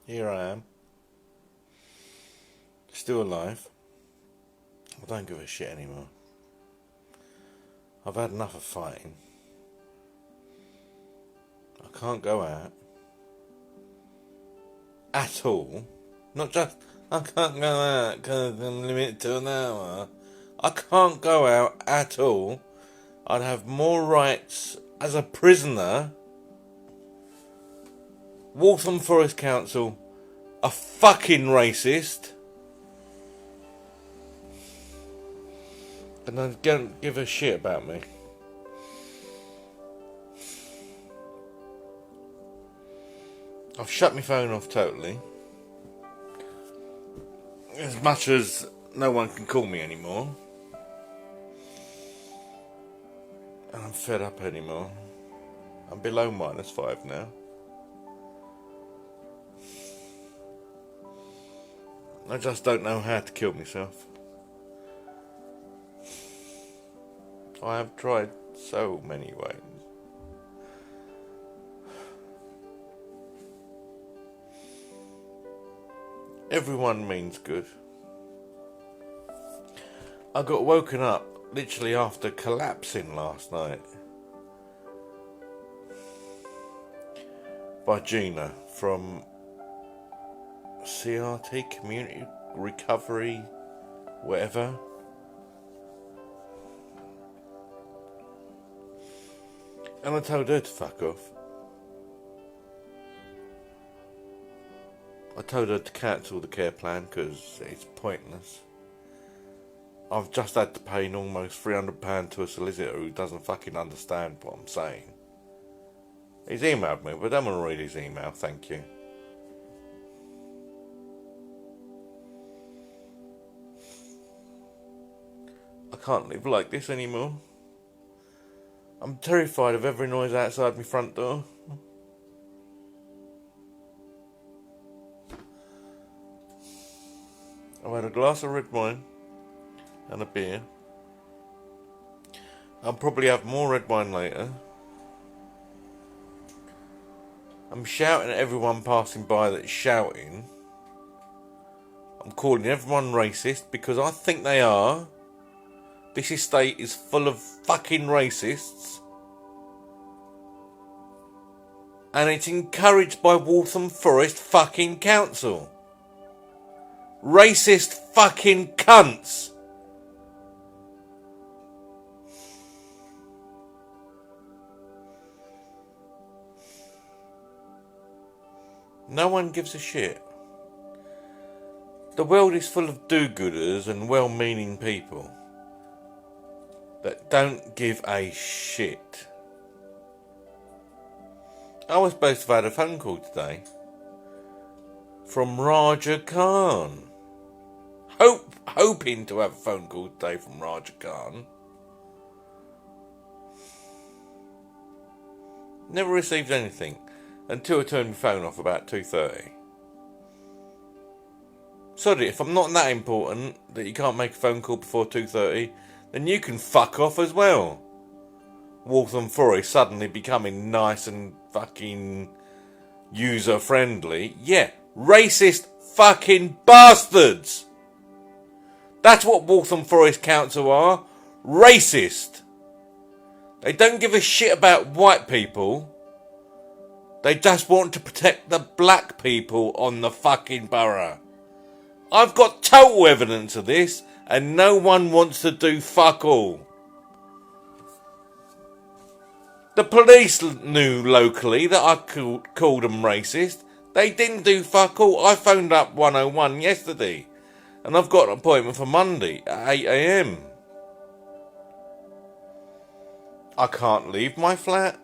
Here I am. Still alive. I don't give a shit anymore. I've had enough of fighting. I can't go out. At all. Not just, I can't go out because I'm limited to an hour. I can't go out at all. I'd have more rights as a prisoner. Waltham Forest Council are fucking racist. And they don't give a shit about me. I've shut my phone off totally. As much as no one can call me anymore. And I'm fed up anymore. I'm below -5 now. I just don't know how to kill myself. I have tried so many ways. Everyone means good. I got woken up literally after collapsing last night by Gina from CRT, Community Recovery, whatever. And I told her to fuck off. I told her to cancel the care plan because it's pointless. I've just had to pay almost £300 to a solicitor who doesn't fucking understand what I'm saying. He's emailed me, but I don't want to read his email, thank you. I can't live like this anymore. I'm terrified of every noise outside my front door. I've had a glass of red wine and a beer. I'll probably have more red wine later. I'm shouting at everyone passing by that's shouting. I'm calling everyone racist because I think they are. This estate is full of fucking racists. And it's encouraged by Waltham Forest fucking Council. Racist fucking cunts. No one gives a shit. The world is full of do-gooders and well-meaning people that don't give a shit. I was supposed to have had a phone call today from Raja Khan. Hoping to have a phone call today from Raja Khan. Never received anything until I turned my phone off about 2:30. Sorry, if I'm not that important that you can't make a phone call before 2:30, then you can fuck off as well. Waltham Forest suddenly becoming nice and fucking user friendly. Yeah, racist fucking bastards. That's what Waltham Forest Council are. Racist. They don't give a shit about white people. They just want to protect the black people on the fucking borough. I've got total evidence of this, and no one wants to do fuck all. The police knew locally that I called them racist. They didn't do fuck all. I phoned up 101 yesterday, and I've got an appointment for Monday at 8 AM. I can't leave my flat.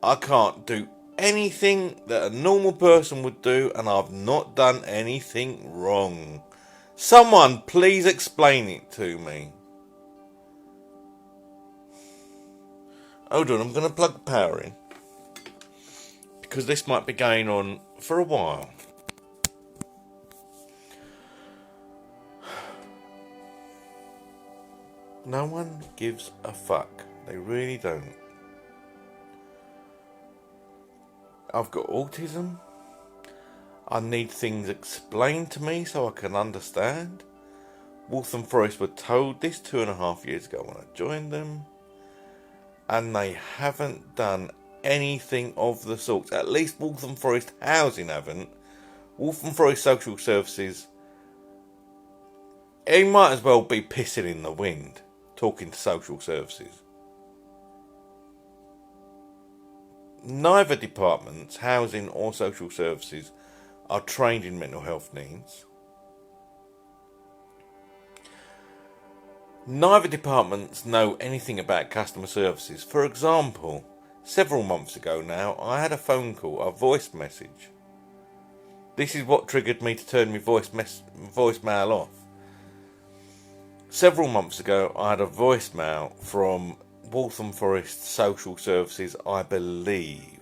I can't do anything that a normal person would do, and I've not done anything wrong. Someone please explain it to me. Hold on, I'm going to plug the power in, because this might be going on for a while. No one gives a fuck. They really don't. I've got autism. I need things explained to me so I can understand. Waltham Forest were told this 2.5 years ago when I joined them, and they haven't done anything of the sort. At least Waltham Forest Housing haven't. Waltham Forest Social Services, he might as well be pissing in the wind talking to social services. Neither departments, housing or social services, are trained in mental health needs. Neither departments know anything about customer services. For example, several months ago now, I had a phone call, a voice message. This is what triggered me to turn my voicemail off. Several months ago, I had a voicemail from Waltham Forest Social Services, I believe.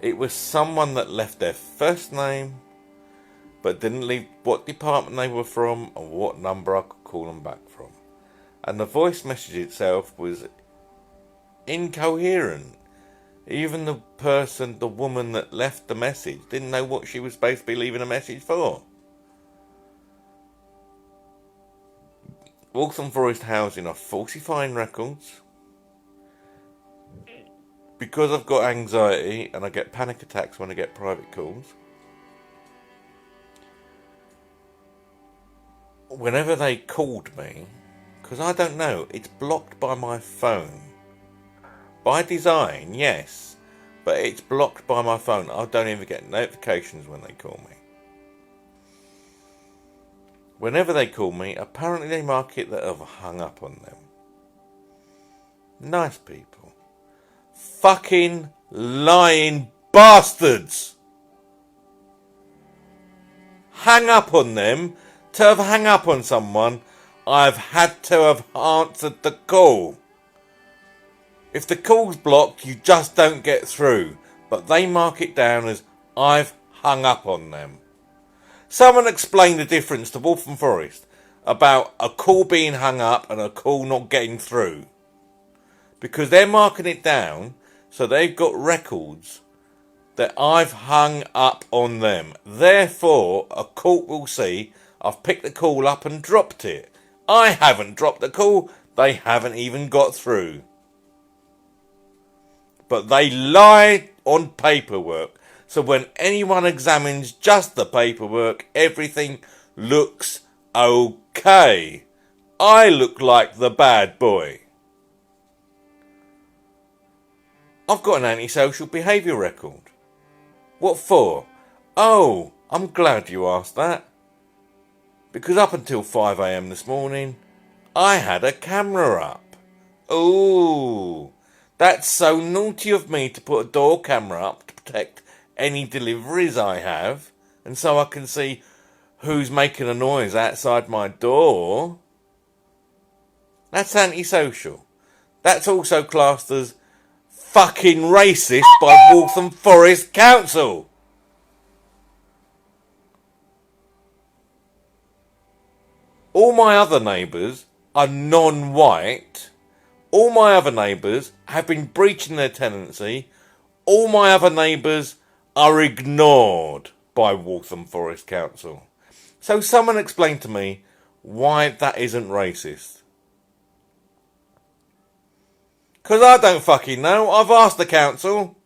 It was someone that left their first name, but didn't leave what department they were from or what number I could call them back from. And the voice message itself was incoherent. Even the woman that left the message, didn't know what she was supposed to be leaving a message for. Waltham Forest Housing are falsifying records. Because I've got anxiety and I get panic attacks when I get private calls, whenever they called me, because I don't know, it's blocked by my phone. By design, yes, but it's blocked by my phone. I don't even get notifications when they call me. Whenever they call me, apparently they mark it that I've hung up on them. Nice people. Fucking lying bastards! Hang up on them. To have hung up on someone, I've had to have answered the call. If the call's blocked, you just don't get through. But they mark it down as I've hung up on them. Someone explain the difference to Waltham Forest about a call being hung up and a call not getting through. Because they're marking it down, so they've got records that I've hung up on them. Therefore, a court will see I've picked the call up and dropped it. I haven't dropped the call, they haven't even got through. But they lie on paperwork. So when anyone examines just the paperwork, everything looks okay. I look like the bad boy. I've got an antisocial behaviour record. What for? Oh, I'm glad you asked that. Because up until 5 a.m. this morning, I had a camera up. Ooh, that's so naughty of me to put a door camera up to protect any deliveries I have, and so I can see who's making a noise outside my door. That's antisocial. That's also classed as fucking racist by Waltham Forest Council. All my other neighbours are non-white. All my other neighbours have been breaching their tenancy. All my other neighbours are ignored by Waltham Forest Council. So someone explain to me why that isn't racist. Because I don't fucking know. I've asked the council.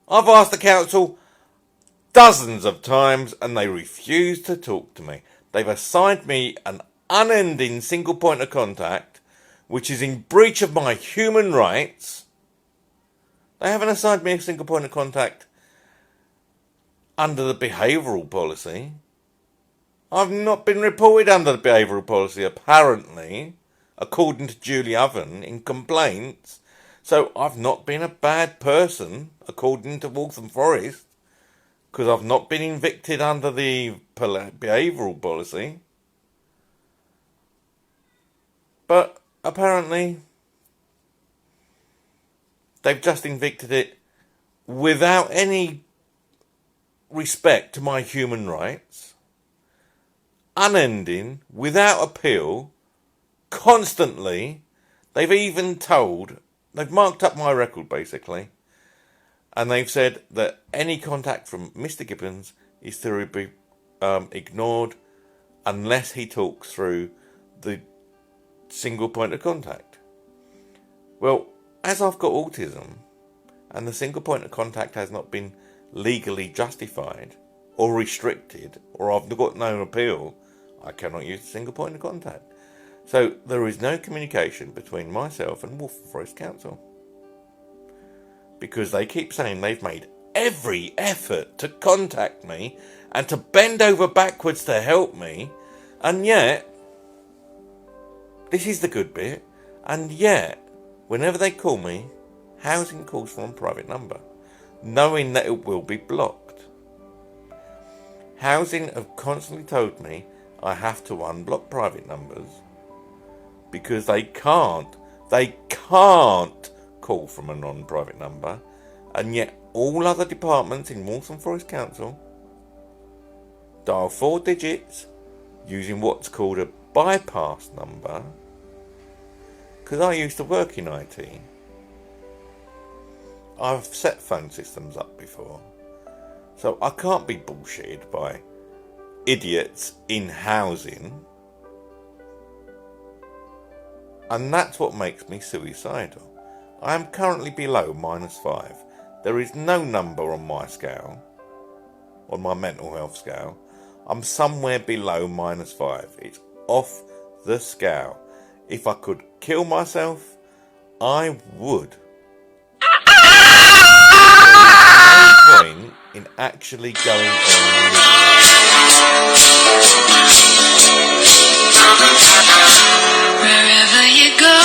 I've asked the council dozens of times and they refuse to talk to me. They've assigned me an unending single point of contact, which is in breach of my human rights. They haven't assigned me a single point of contact under the behavioural policy. I've not been reported under the behavioural policy, apparently, according to Julie Oven, in complaints. So I've not been a bad person, according to Waltham Forest, because I've not been evicted under the behavioural policy. But apparently, they've just evicted it without any respect to my human rights, unending, without appeal, constantly. They've even they've marked up my record basically, And they've said that any contact from Mr. Gibbons is to be ignored unless he talks through the single point of contact. Well, as I've got autism, and the single point of contact has not been legally justified or restricted, or I've got no appeal, I cannot use the single point of contact. So there is no communication between myself and Waltham Forest Council. Because they keep saying they've made every effort to contact me and to bend over backwards to help me, and yet, this is the good bit, and yet, whenever they call me, housing calls from a private number, knowing that it will be blocked. Housing have constantly told me I have to unblock private numbers because they can't call from a non-private number, and yet all other departments in Waltham Forest Council dial 4 digits using what's called a bypass number, because I used to work in IT. I've set phone systems up before, so I can't be bullshitted by idiots in housing, and that's what makes me suicidal. I am currently below -5. There is no number on my scale, on my mental health scale. I'm somewhere below -5. It's off the scale. If I could kill myself, I would. There is no point in actually going on. Wherever you go,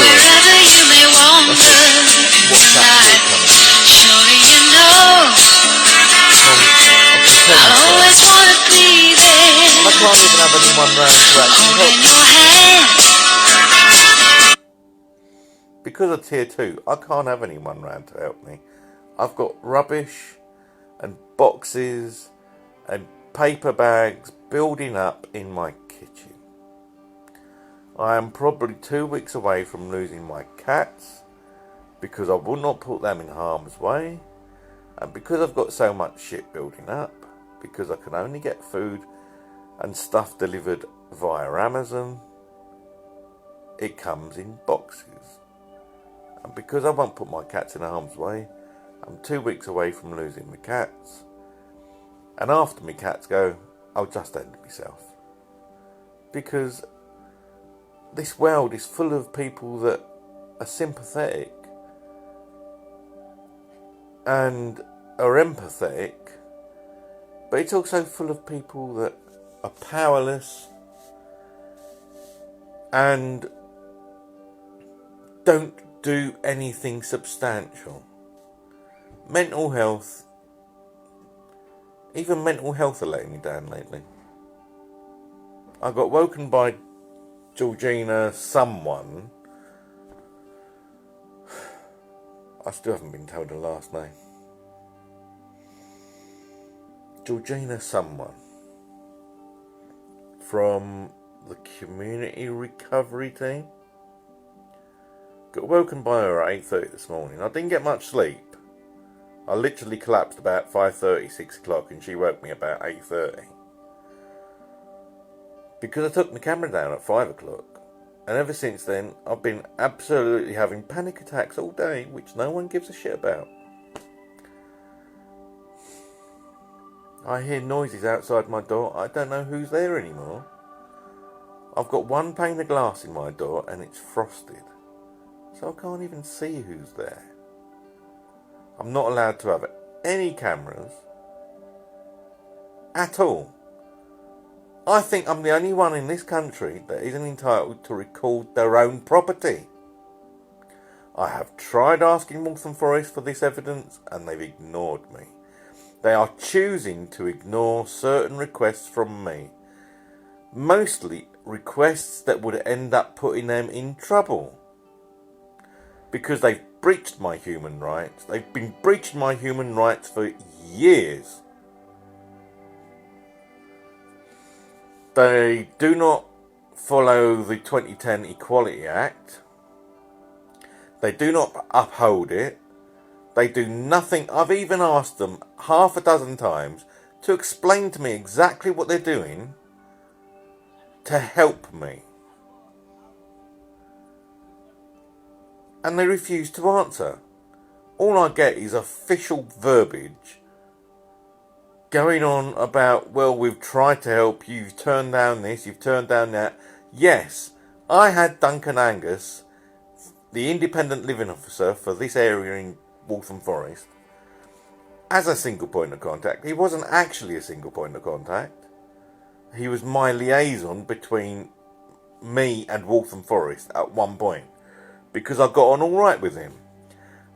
wherever you may wander tonight, surely you know I'll always want to be there. I can't even have anyone round to actually help your hand. Because of tier 2, I can't have anyone round to help me. I've got rubbish and boxes and paper bags building up in my kitchen. I am probably 2 weeks away from losing my cats because I will not put them in harm's way, and because I've got so much shit building up, because I can only get food and stuff delivered via Amazon. It comes in boxes, and because I won't put my cats in harm's way, I'm 2 weeks away from losing my cats, and after my cats go, I'll just end myself, because this world is full of people that are sympathetic and are empathetic, but it's also full of people that are powerless and don't do anything substantial. Mental health, even mental health are letting me down lately. I got woken by Georgina someone. I still haven't been told her last name. Georgina someone from the community recovery team. Got woken by her at 8:30 this morning. I didn't get much sleep. I literally collapsed about 5:30, 6 o'clock, and she woke me about 8:30. Because I took my camera down at 5 o'clock. And ever since then, I've been absolutely having panic attacks all day, which no one gives a shit about. I hear noises outside my door. I don't know who's there anymore. I've got one pane of glass in my door and it's frosted, so I can't even see who's there. I'm not allowed to have any cameras at all. I think I'm the only one in this country that isn't entitled to record their own property. I have tried asking Waltham Forest for this evidence and they've ignored me. They are choosing to ignore certain requests from me. Mostly requests that would end up putting them in trouble. Because they've breached my human rights. They've been breaching my human rights for years. They do not follow the 2010 Equality Act. They do not uphold it. They do nothing. I've even asked them half a dozen times to explain to me exactly what they're doing to help me. And they refuse to answer. All I get is official verbiage going on about, well, we've tried to help you, you've turned down this, you've turned down that. Yes, I had Duncan Angus, the independent living officer for this area in Waltham Forest, as a single point of contact. He wasn't actually a single point of contact. He was my liaison between me and Waltham Forest at one point, because I got on alright with him.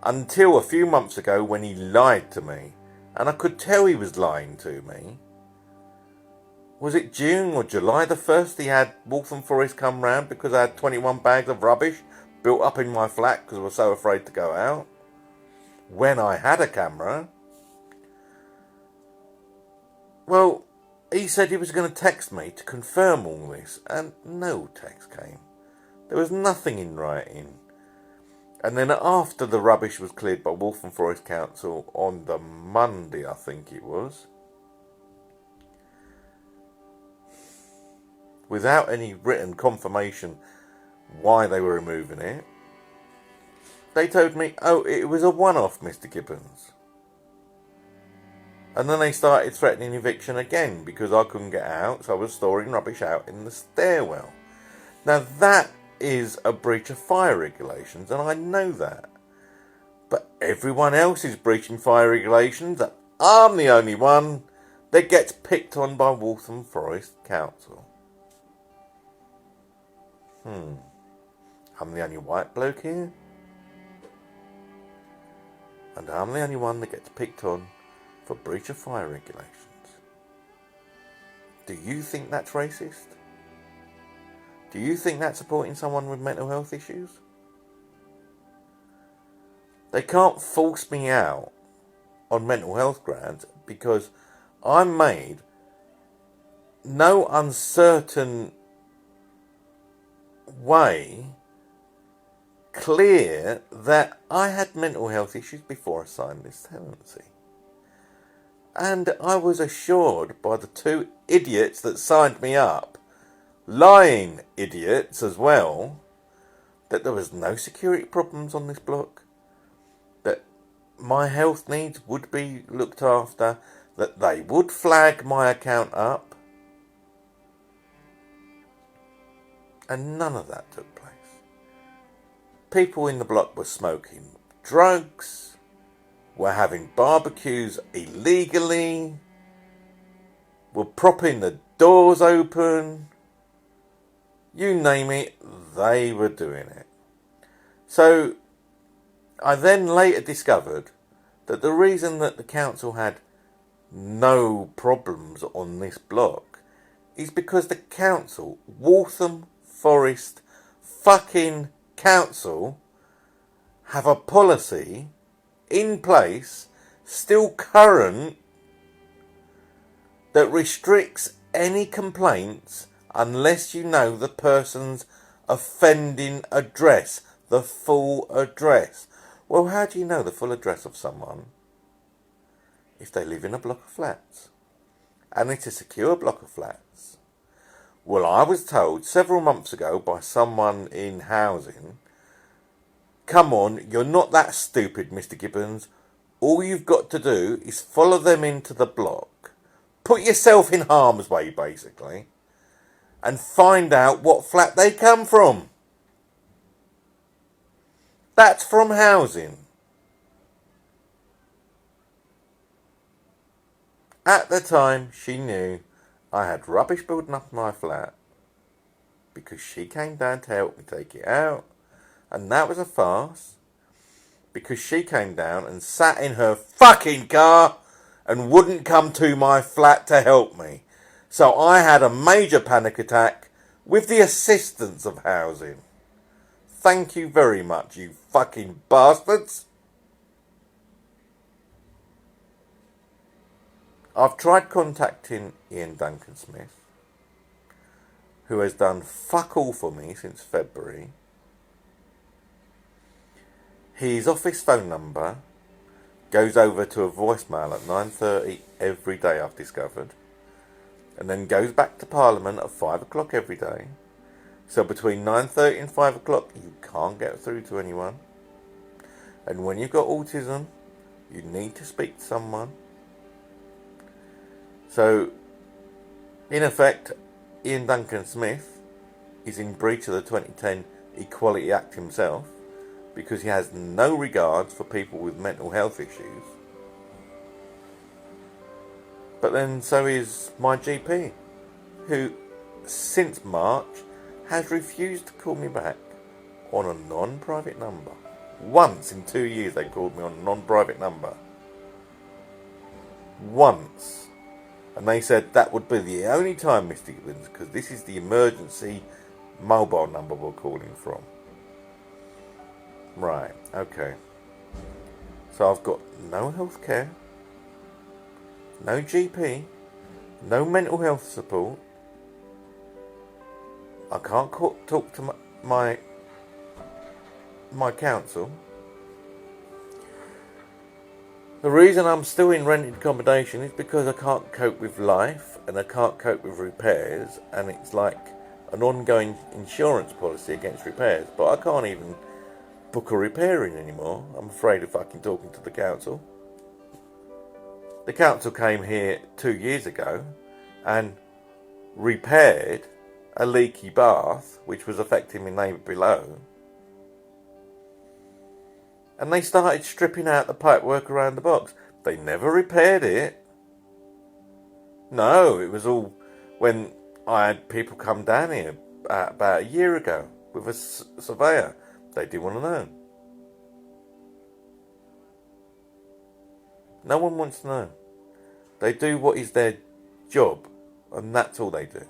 Until a few months ago when he lied to me. And I could tell he was lying to me. Was it June or July the 1st he had Waltham Forest come round because I had 21 bags of rubbish built up in my flat because I was so afraid to go out? When I had a camera. Well, he said he was going to text me to confirm all this, and no text came. There was nothing in writing. And then after the rubbish was cleared by Waltham Forest Council on the Monday, I think it was, without any written confirmation why they were removing it, they told me, oh, it was a one-off, Mr. Gibbons. And then they started threatening eviction again because I couldn't get out, so I was storing rubbish out in the stairwell. Now that is a breach of fire regulations, and I know that. But everyone else is breaching fire regulations, and I'm the only one that gets picked on by Waltham Forest Council. I'm the only white bloke here, and I'm the only one that gets picked on for breach of fire regulations. Do you think that's racist? Do you think that's supporting someone with mental health issues? They can't force me out on mental health grounds because I made no uncertain way clear that I had mental health issues before I signed this tenancy. And I was assured by the two idiots that signed me up, lying idiots as well, that there was no security problems on this block, that my health needs would be looked after, that they would flag my account up, and none of that took place. People in the block were smoking drugs, were having barbecues illegally, were propping the doors open. You name it, they were doing it. So I then later discovered that the reason that the council had no problems on this block is because the council, Waltham Forest fucking Council, have a policy in place, still current, that restricts any complaints unless you know the person's offending address, the full address. Well, how do you know the full address of someone if they live in a block of flats? And it's a secure block of flats. Well, I was told several months ago by someone in housing, come on, you're not that stupid, Mr. Gibbons. All you've got to do is follow them into the block. Put yourself in harm's way, basically, and find out what flat they come from. That's from housing. At the time, she knew I had rubbish building up in my flat because she came down to help me take it out. And that was a farce because she came down and sat in her fucking car and wouldn't come to my flat to help me. So I had a major panic attack with the assistance of housing. Thank you very much, you fucking bastards. I've tried contacting Ian Duncan Smith, who has done fuck all for me since February. His office phone number goes over to a voicemail at 9:30 every day, I've discovered. And then goes back to Parliament at 5 o'clock every day. So between 9:30 and 5 o'clock, you can't get through to anyone. And when you've got autism, you need to speak to someone. So, in effect, Ian Duncan Smith is in breach of the 2010 Equality Act himself, because he has no regards for people with mental health issues. But then so is my GP, who since March has refused to call me back on a non-private number. Once in 2 years they called me on a non-private number. Once. And they said that would be the only time, Mr. Gibbons, because this is the emergency mobile number we're calling from. Right, okay. So I've got no health care, no GP, no mental health support. I can't talk to my council. The reason I'm still in rented accommodation is because I can't cope with life and I can't cope with repairs, and it's like an ongoing insurance policy against repairs, but I can't even book a repair in anymore. I'm afraid of fucking talking to the council. The council came here 2 years ago and repaired a leaky bath which was affecting my neighbour below, and they started stripping out the pipework around the box. They never repaired it. No, it was all when I had people come down here about a year ago with a surveyor. They didn't want to know. No one wants to know. They do what is their job, and that's all they do.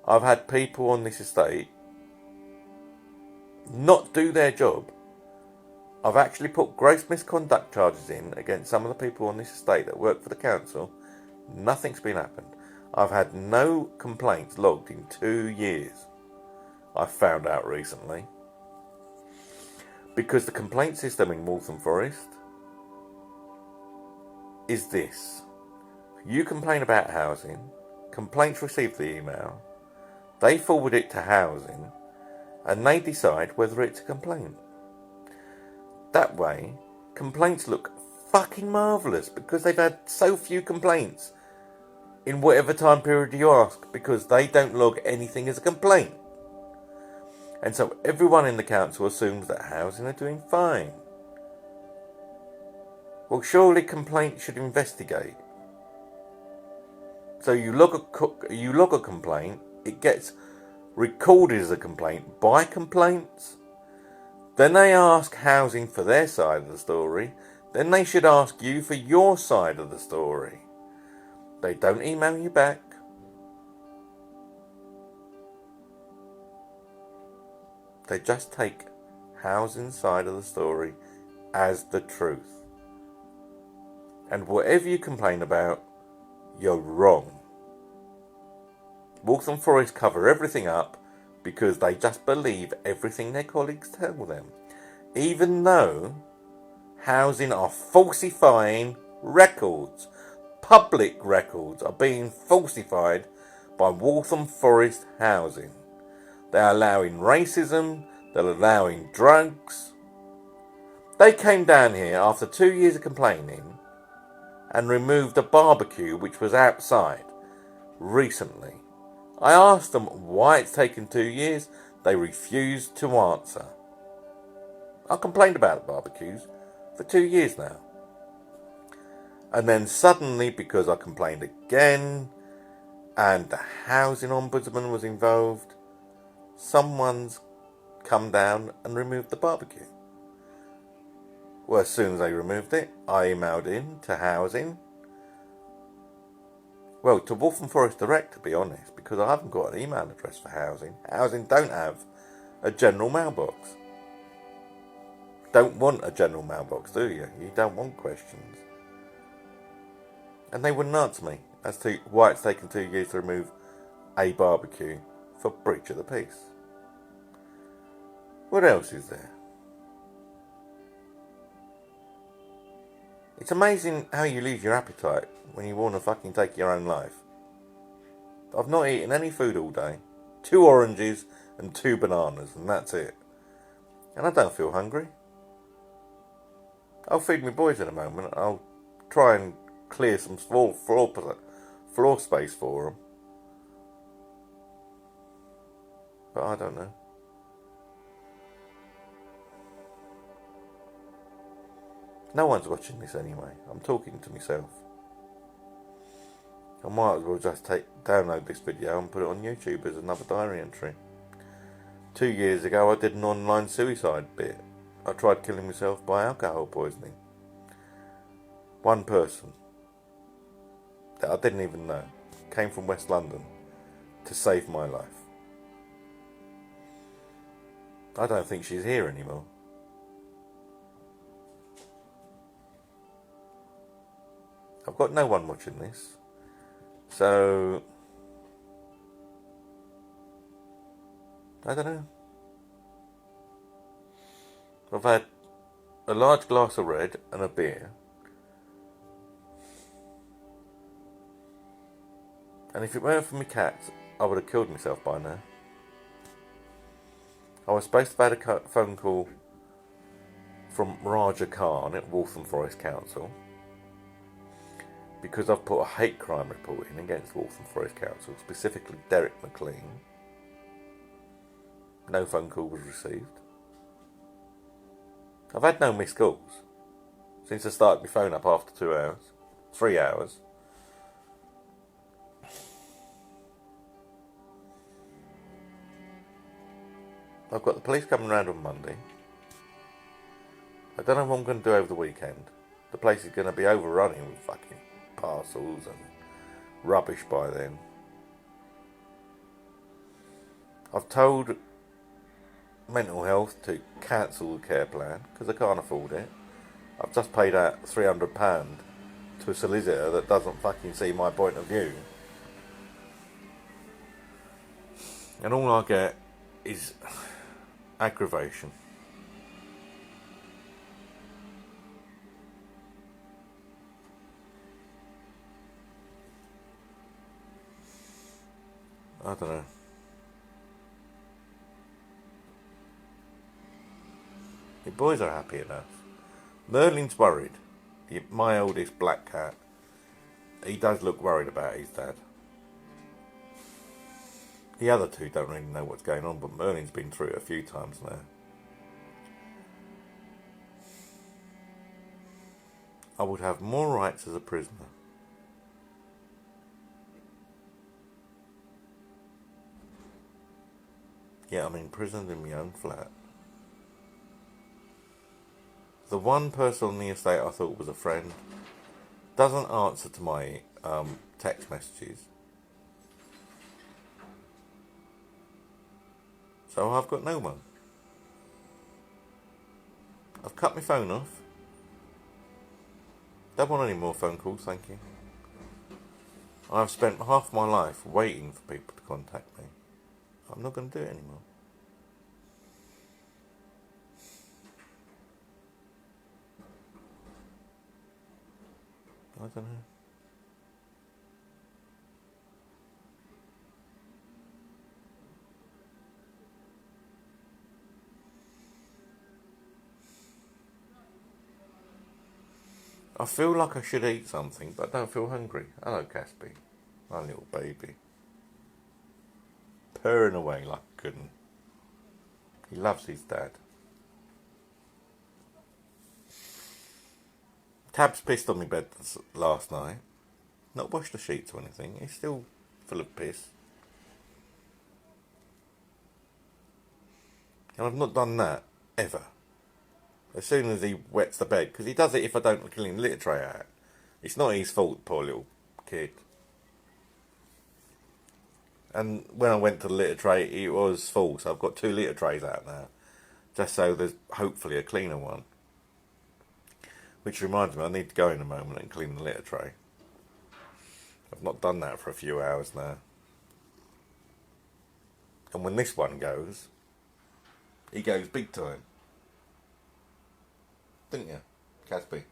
I've had people on this estate not do their job. I've actually put gross misconduct charges in against some of the people on this estate that work for the council. Nothing's been happened. I've had no complaints logged in 2 years. I found out recently. Because the complaint system in Waltham Forest is this. You complain about housing, complaints receive the email, they forward it to housing, and they decide whether it's a complaint. That way, complaints look fucking marvellous because they've had so few complaints in whatever time period you ask, because they don't log anything as a complaint. And so everyone in the council assumes that housing are doing fine. Well, surely complaints should investigate. So you log a complaint, it gets recorded as a complaint by complaints. Then they ask housing for their side of the story. Then they should ask you for your side of the story. They don't email you back. They just take housing's side of the story as the truth. And whatever you complain about, you're wrong. Waltham Forest cover everything up because they just believe everything their colleagues tell them, even though housing are falsifying records. Public records are being falsified by Waltham Forest Housing. They're allowing racism, they're allowing drugs. They came down here after 2 years of complaining and removed a barbecue which was outside recently. I asked them why it's taken 2 years. They refused to answer. I complained about the barbecues for 2 years now. And then suddenly, because I complained again and the housing ombudsman was involved, someone's come down and removed the barbecue. Well, as soon as they removed it, I emailed in to housing. Well, to Waltham Forest Direct, to be honest, because I haven't got an email address for housing. Housing don't have a general mailbox. Don't want a general mailbox, do you? You don't want questions. And they wouldn't answer me as to why it's taken 2 years to remove a barbecue for breach of the peace. What else is there? It's amazing how you lose your appetite when you want to fucking take your own life. I've not eaten any food all day. 2 oranges and 2 bananas, and that's it. And I don't feel hungry. I'll feed my boys in a moment. I'll try and clear some floor space for them. But I don't know. No one's watching this anyway. I'm talking to myself. I might as well just download this video and put it on YouTube as another diary entry. 2 years ago I did an online suicide bit. I tried killing myself by alcohol poisoning. One person that I didn't even know came from West London to save my life. I don't think she's here anymore. I've got no one watching this, so I don't know. I've had a large glass of red and a beer, and if it weren't for my cats, I would have killed myself by now. I was supposed to have had a phone call from Raja Khan at Waltham Forest Council because I've put a hate crime report in against Waltham Forest Council, specifically Derek McLean. No phone call was received. I've had no missed calls since I started my phone up after 2 hours, 3 hours. I've got the police coming round on Monday. I don't know what I'm going to do over the weekend. The place is going to be overrunning with fucking parcels and rubbish by then. I've told mental health to cancel the care plan because I can't afford it. I've just paid out £300 to a solicitor that doesn't fucking see my point of view. And all I get is aggravation. I don't know. The boys are happy enough. Merlin's worried. My oldest black cat. He does look worried about his dad. The other two don't really know what's going on, but Merlin's been through it a few times now. I would have more rights as a prisoner. Yeah, I'm imprisoned in my own flat. The one person on the estate I thought was a friend doesn't answer to my text messages. So I've got no one. I've cut my phone off. Don't want any more phone calls, thank you. I've spent half my life waiting for people to contact me. I'm not going to do it anymore. I don't know. I feel like I should eat something, but I don't feel hungry. Hello, Caspi. My little baby. Purring away like a good one. He loves his dad. Tabs pissed on my bed last night. Not washed the sheets or anything. He's still full of piss. And I've not done that, ever. As soon as he wets the bed, because he does it if I don't clean the litter tray out. It's not his fault, poor little kid. And when I went to the litter tray, it was full, so I've got 2 litter trays out now. Just so there's hopefully a cleaner one. Which reminds me, I need to go in a moment and clean the litter tray. I've not done that for a few hours now. And when this one goes, he goes big time. Didn't you, Caspi?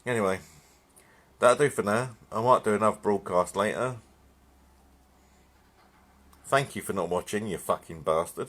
Anyway, that'll do for now. I might do another broadcast later. Thank you for not watching, you fucking bastard.